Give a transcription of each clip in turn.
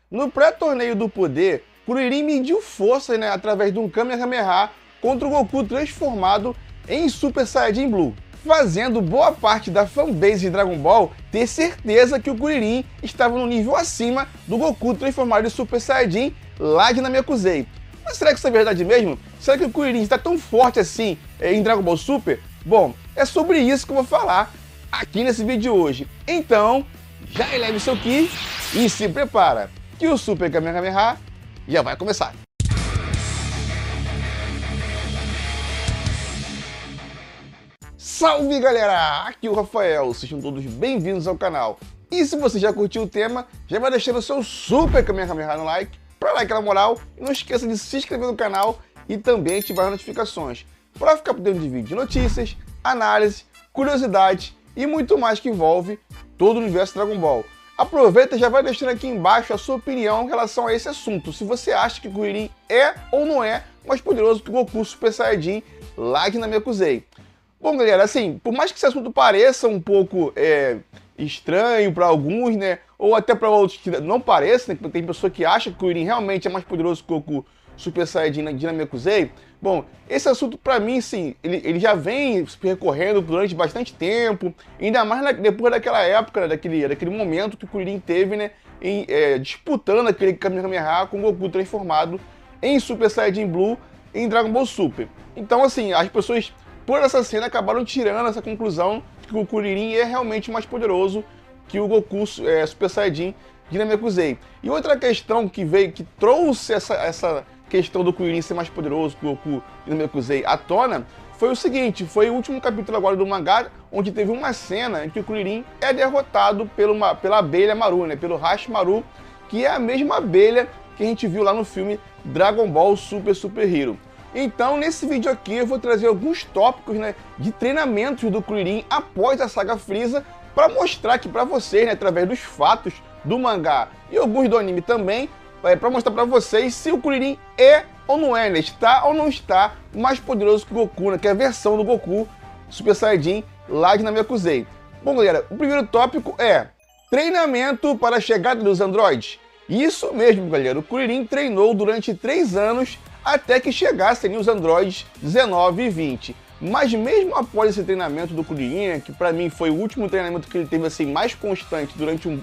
No pré-torneio do poder, Kuririn mediu forças, né, através de um Kamehameha contra o Goku transformado em Super Saiyajin Blue, fazendo boa parte da fanbase de Dragon Ball ter certeza que o Kuririn estava no nível acima do Goku transformado em Super Saiyajin lá de Namekusei. Mas será que isso é verdade mesmo? Será que o Kuririn está tão forte assim em Dragon Ball Super? Bom, é sobre isso que eu vou falar aqui nesse vídeo de hoje. Então, já eleve seu Ki e se prepara, que o Super Kamehameha já vai começar. Salve galera, aqui é o Rafael, sejam todos bem-vindos ao canal. E se você já curtiu o tema, já vai deixando o seu Super Kamehameha no like, para dar aquela moral, e não esqueça de se inscrever no canal e também ativar as notificações, para ficar por dentro de vídeos de notícias, análise, curiosidades e muito mais que envolve todo o universo Dragon Ball. Aproveita e já vai deixando aqui embaixo a sua opinião em relação a esse assunto, se você acha que o Kuririn é ou não é mais poderoso que o Goku Super Saiyajin lá de Namekusei. Bom galera, assim, por mais que esse assunto pareça um pouco estranho para alguns, né, ou até para outros que não pareça, né, tem pessoa que acha que o Kuririn realmente é mais poderoso que o Goku Super Saiyajin de Namekusei. Bom, esse assunto para mim, sim, ele já vem percorrendo durante bastante tempo, ainda mais depois daquela época, né, daquele momento que o Kuririn teve, né, disputando aquele Kamehameha com o Goku transformado em Super Saiyajin Blue em Dragon Ball Super. Então, assim, as pessoas, por essa cena, acabaram tirando essa conclusão de que o Kuririn é realmente mais poderoso que o Goku Super Saiyajin de Namekusei. E outra questão que trouxe essa questão do Kuririn ser mais poderoso que o Goku de Namekusei à tona foi o seguinte: foi o último capítulo agora do mangá, onde teve uma cena em que o Kuririn é derrotado pela abelha Maru, né, pelo Hashmaru, que é a mesma abelha que a gente viu lá no filme Dragon Ball Super Hero. Então, nesse vídeo aqui, eu vou trazer alguns tópicos, né, de treinamentos do Kuririn após a saga Frieza, para mostrar aqui para vocês, né, através dos fatos do mangá e alguns do anime também, para mostrar para vocês se o Kuririn é ou não é, né, está ou não está mais poderoso que o Goku, né, que é a versão do Goku Super Saiyajin lá de Namekusei. Bom, galera, o primeiro tópico é treinamento para a chegada dos androides. Isso mesmo, galera, o Kuririn treinou durante 3 anos até que chegassem os androides 19 e 20. Mas mesmo após esse treinamento do Kuririn, que para mim foi o último treinamento que ele teve assim mais constante durante um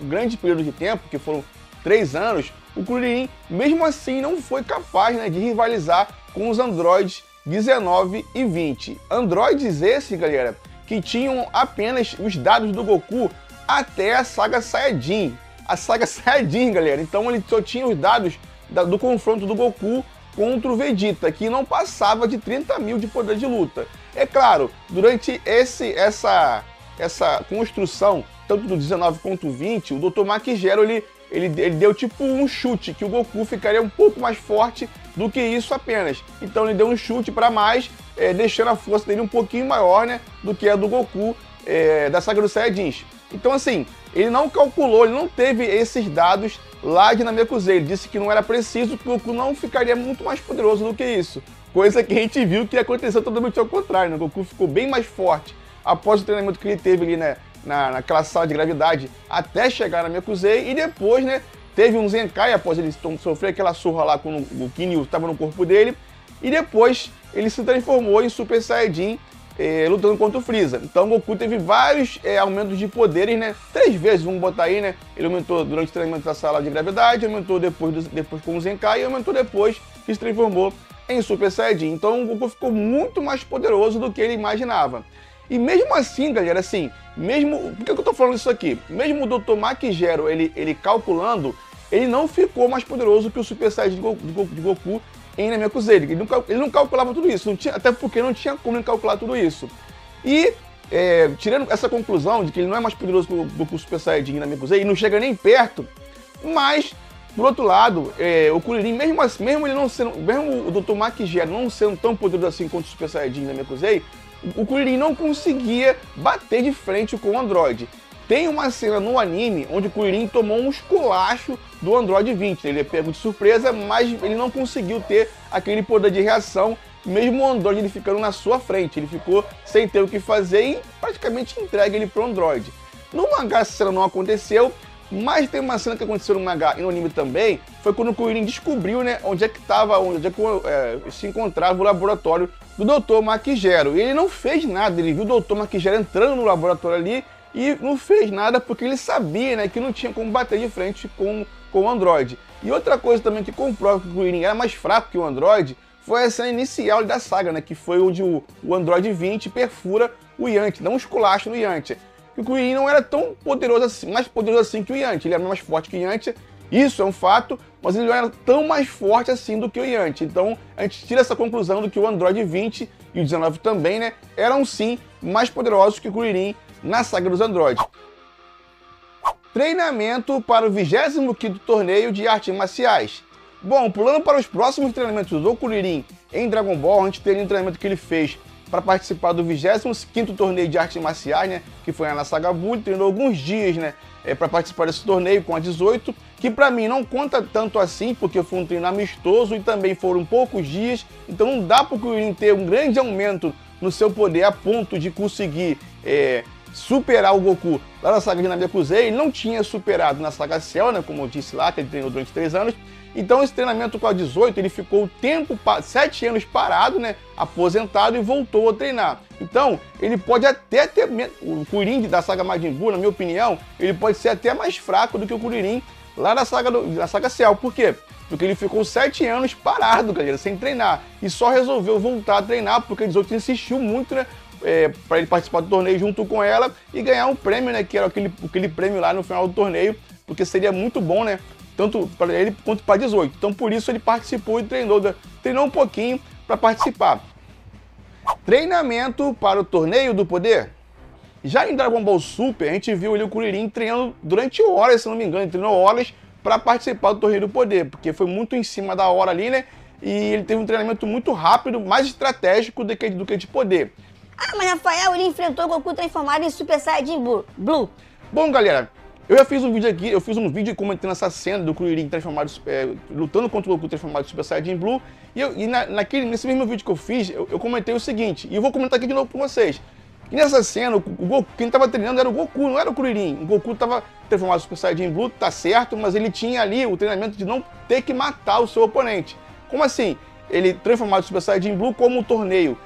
grande período de tempo, que foram 3 anos, o Kuririn mesmo assim não foi capaz, né, de rivalizar com os androides 19 e 20. Androides esses, galera, que tinham apenas os dados do Goku até a saga Saiyajin. A saga Saiyajin, galera, então ele só tinha os dados do confronto do Goku contra o Vegeta, que não passava de 30 mil de poder de luta. É claro, durante essa construção, tanto do 19 quanto do 20, o Dr. Maki Zero, ele deu tipo um chute, que o Goku ficaria um pouco mais forte do que isso apenas. Então ele deu um chute para mais, deixando a força dele um pouquinho maior, né, do que a do Goku da saga dos Saiyajins. Então assim, ele não calculou, ele não teve esses dados lá de Namekusei. Ele disse que não era preciso, que o Goku não ficaria muito mais poderoso do que isso. Coisa que a gente viu que aconteceu totalmente ao contrário, né? O Goku ficou bem mais forte após o treinamento que ele teve ali, né, naquela sala de gravidade até chegar na Namekusei, e depois, né, teve um Zenkai após ele sofrer aquela surra lá quando o Kinyu estava no corpo dele, e depois ele se transformou em Super Saiyajin, lutando contra o Frieza. Então o Goku teve vários aumentos de poderes, né? 3 vezes, vamos botar aí, né? Ele aumentou durante o treinamento da sala de gravidade, aumentou depois com o Zenkai e aumentou depois que se transformou em Super Saiyajin. Então o Goku ficou muito mais poderoso do que ele imaginava. E mesmo assim, galera, assim, por que eu tô falando isso aqui? Mesmo o Dr. Maki Zero, ele calculando, ele não ficou mais poderoso que o Super Saiyajin de Goku em Namekusei. Ele não calculava tudo isso, até porque não tinha como ele calcular tudo isso. E, tirando essa conclusão de que ele não é mais poderoso que o Goku Super Saiyajin em Namekusei, e não chega nem perto, mas, por outro lado, o Kuririn, mesmo o Dr. Maki Zero não sendo tão poderoso assim quanto o Super Saiyajin em Namekusei, o Kuririn não conseguia bater de frente com o Android. Tem uma cena no anime onde o Kuririn tomou um esculacho do Android 20. Ele é pego de surpresa, mas ele não conseguiu ter aquele poder de reação, mesmo o Android ele ficando na sua frente. Ele ficou sem ter o que fazer e praticamente entrega ele pro Android. No mangá essa cena não aconteceu, Mas tem uma cena que aconteceu no mangá e no anime também, foi quando o Kuririn descobriu, né, onde é que se encontrava o laboratório do Dr. Makijero. E ele não fez nada, ele viu o Dr. Makijero entrando no laboratório ali e não fez nada porque ele sabia, né, que não tinha como bater de frente com o Android. E outra coisa também que comprova que o Kuririn era mais fraco que o Android foi a cena inicial da saga, né, que foi onde o Android 20 perfura o Yantia, dá um esculacho no Yantia. Que o Kuririn não era tão poderoso assim, mais poderoso assim que o Yantia, ele era mais forte que o Yantia, isso é um fato, mas ele não era tão mais forte assim do que o Yantia. Então a gente tira essa conclusão do que o Android 20 e o 19 também, né, eram sim mais poderosos que o Kuririn na saga dos Androids. Treinamento para o 25º torneio de artes marciais. Bom, pulando para os próximos treinamentos do Kuririn em Dragon Ball, a gente tem um treinamento que ele fez para participar do 25º torneio de artes marciais, né, que foi na saga Buu. Ele treinou alguns dias, né, para participar desse torneio com a 18, que para mim não conta tanto assim, porque foi um treino amistoso e também foram poucos dias, então não dá para o Kuririn ter um grande aumento no seu poder a ponto de conseguir superar o Goku lá na saga de Namekusei. Ele não tinha superado na saga Cell, né, como eu disse lá, que ele treinou durante 3 anos. Então esse treinamento com a 18, ele ficou 7 anos parado, né, aposentado, e voltou a treinar. Então ele pode até ter, o Kuririn da saga Majin Buu, na minha opinião, ele pode ser até mais fraco do que o Kuririn lá na saga Cell. Por quê? Porque ele ficou 7 anos parado, galera, sem treinar, e só resolveu voltar a treinar porque a 18 insistiu muito, né, para ele participar do torneio junto com ela e ganhar um prêmio, né, que era aquele prêmio lá no final do torneio, porque seria muito bom, né, tanto para ele quanto para 18. Então por isso ele participou e treinou um pouquinho para participar. Treinamento para o Torneio do Poder. Já em Dragon Ball Super, a gente viu ali o Kuririn treinando durante horas, se não me engano, ele treinou horas para participar do Torneio do Poder, porque foi muito em cima da hora ali, né, e ele teve um treinamento muito rápido, mais estratégico do que de poder. Ah, mas Rafael, ele enfrentou o Goku transformado em Super Saiyajin Blue. Bom, galera, eu já fiz um vídeo aqui, eu comentando essa cena do Kuririn transformado, lutando contra o Goku transformado em Super Saiyajin Blue, nesse mesmo vídeo que eu fiz, eu comentei o seguinte, e eu vou comentar aqui de novo com vocês. E nessa cena, o Goku, quem estava treinando era o Goku, não era o Kuririn. O Goku estava transformado em Super Saiyajin Blue, tá certo, mas ele tinha ali o treinamento de não ter que matar o seu oponente. Como assim? Ele transformado em Super Saiyajin Blue como um torneio.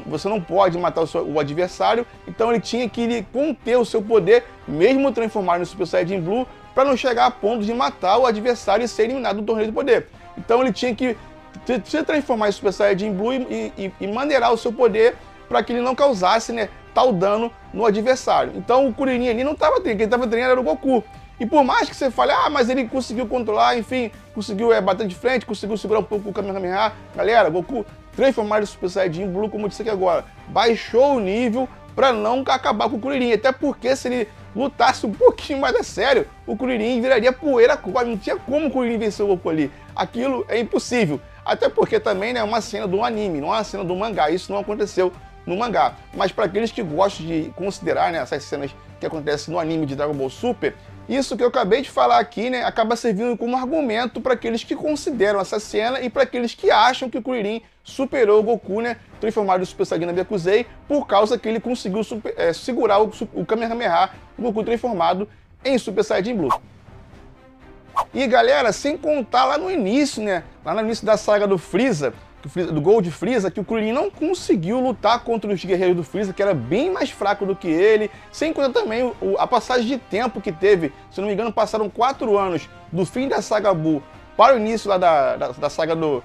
Você não pode matar o adversário, então ele tinha que conter o seu poder, mesmo transformado no Super Saiyajin Blue, para não chegar a ponto de matar o adversário e ser eliminado do torneio de poder. Então ele tinha que se transformar em Super Saiyajin Blue e maneirar o seu poder para que ele não causasse, né, tal dano no adversário. Então o Kuririn ali não estava treinando, quem estava treinando era o Goku. E por mais que você fale, ah, mas ele conseguiu controlar, enfim, conseguiu bater de frente, conseguiu segurar um pouco o Kamehameha, galera, Goku transformar em Super Saiyajin Blue, como eu disse aqui agora, baixou o nível para não acabar com o Kuririn, até porque se ele lutasse um pouquinho mais a sério, o Kuririn viraria poeira, não tinha como o Kuririn vencer o Goku ali, aquilo é impossível, até porque também, né, é uma cena do anime, não é uma cena do mangá, isso não aconteceu no mangá, mas para aqueles que gostam de considerar, né, essas cenas que acontecem no anime de Dragon Ball Super, isso que eu acabei de falar aqui, né, acaba servindo como argumento para aqueles que consideram essa cena e para aqueles que acham que o Kuririn superou o Goku, né, transformado em Super Saiyajin Namekusei, por causa que ele conseguiu segurar o Kamehameha, o Goku transformado em Super Saiyajin Blue. E galera, sem contar lá no início, né, lá no início da saga do Freeza, do Gold Freeza, que o Kuririn não conseguiu lutar contra os guerreiros do Freeza, que era bem mais fraco do que ele, sem contar também a passagem de tempo que teve, se não me engano, passaram 4 anos do fim da saga Buu para o início lá da saga do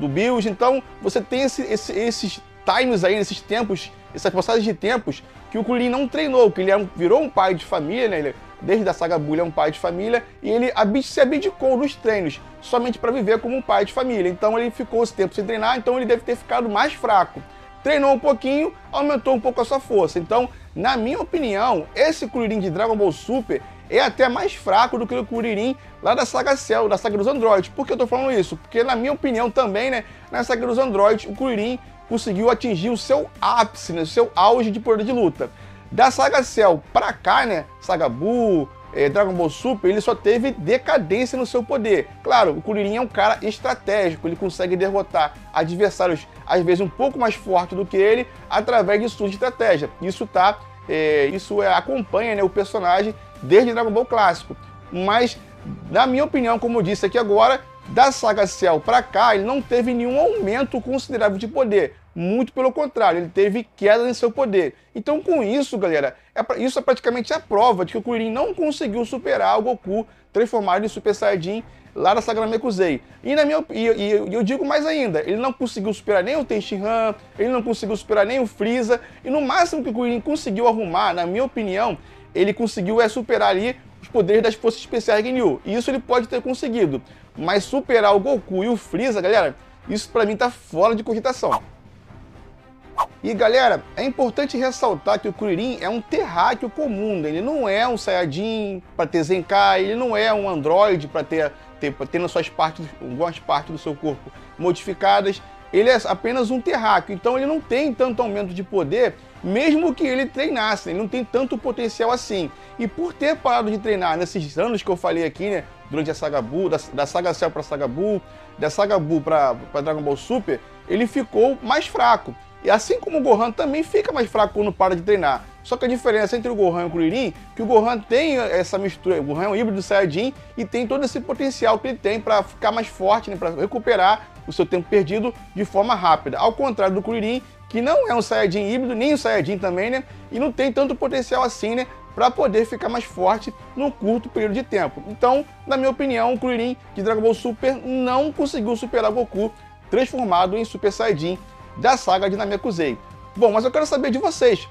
Bills. Então você tem esses times aí, esses tempos, essas passagens de tempos que o Kuririn não treinou, que ele virou um pai de família, né? Desde a saga Buu ele é um pai de família e ele se abdicou dos treinos, somente para viver como um pai de família. Então ele ficou esse tempo sem treinar, então ele deve ter ficado mais fraco. Treinou um pouquinho, aumentou um pouco a sua força. Então, na minha opinião, esse Kuririn de Dragon Ball Super é até mais fraco do que o Kuririn lá da saga Cell, da saga dos Androids. Por que eu tô falando isso? Porque na minha opinião também, né, na saga dos Androids, o Kuririn conseguiu atingir o seu ápice, né, o seu auge de poder de luta. Da saga Cell pra cá, né, saga Buu, Dragon Ball Super, ele só teve decadência no seu poder. Claro, o Kuririn é um cara estratégico, ele consegue derrotar adversários, às vezes um pouco mais fortes do que ele, através de sua estratégia. Isso acompanha, né, o personagem desde Dragon Ball clássico. mas, na minha opinião, como eu disse aqui agora, da saga Cell pra cá, ele não teve nenhum aumento considerável de poder. Muito pelo contrário, ele teve queda em seu poder. Então, com isso, galera, isso é praticamente a prova de que o Kuririn não conseguiu superar o Goku transformado em Super Saiyajin lá na saga Namekusei. E eu digo mais ainda, ele não conseguiu superar nem o Tenshinhan, ele não conseguiu superar nem o Freeza, e no máximo que o Kuririn conseguiu arrumar, na minha opinião, ele conseguiu superar ali os poderes das forças especiais Ginyu. E isso ele pode ter conseguido. Mas superar o Goku e o Freeza, galera, isso pra mim tá fora de cogitação. E galera, é importante ressaltar que o Kuririn é um terráqueo comum, ele não é um Saiyajin para ter Zenkai, ele não é um androide para ter nas suas partes, algumas partes do seu corpo modificadas, ele é apenas um terráqueo, então ele não tem tanto aumento de poder, mesmo que ele treinasse, ele não tem tanto potencial assim. E por ter parado de treinar nesses anos que eu falei aqui, né, durante a saga Buu, da saga Cell para saga Buu, da saga Buu para Dragon Ball Super, ele ficou mais fraco. E assim como o Gohan também fica mais fraco quando para de treinar. Só que a diferença entre o Gohan e o Kuririn é que o Gohan tem essa mistura, o Gohan é um híbrido Saiyajin e tem todo esse potencial que ele tem para ficar mais forte, né, para recuperar o seu tempo perdido de forma rápida. Ao contrário do Kuririn, que não é um Saiyajin híbrido, nem um Saiyajin também, né, e não tem tanto potencial assim, né, para poder ficar mais forte num curto período de tempo. Então, na minha opinião, o Kuririn de Dragon Ball Super não conseguiu superar o Goku transformado em Super Saiyajin da saga de Namekusei. Bom, mas eu quero saber de vocês.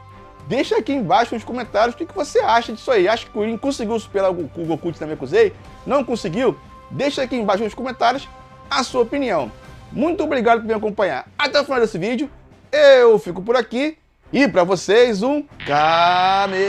Deixa aqui embaixo nos comentários o que você acha disso aí. Acha que o Kuririn conseguiu superar o Goku de Namekusei? Não conseguiu? Deixa aqui embaixo nos comentários a sua opinião. Muito obrigado por me acompanhar até o final desse vídeo. Eu fico por aqui e para vocês um Kamehameha!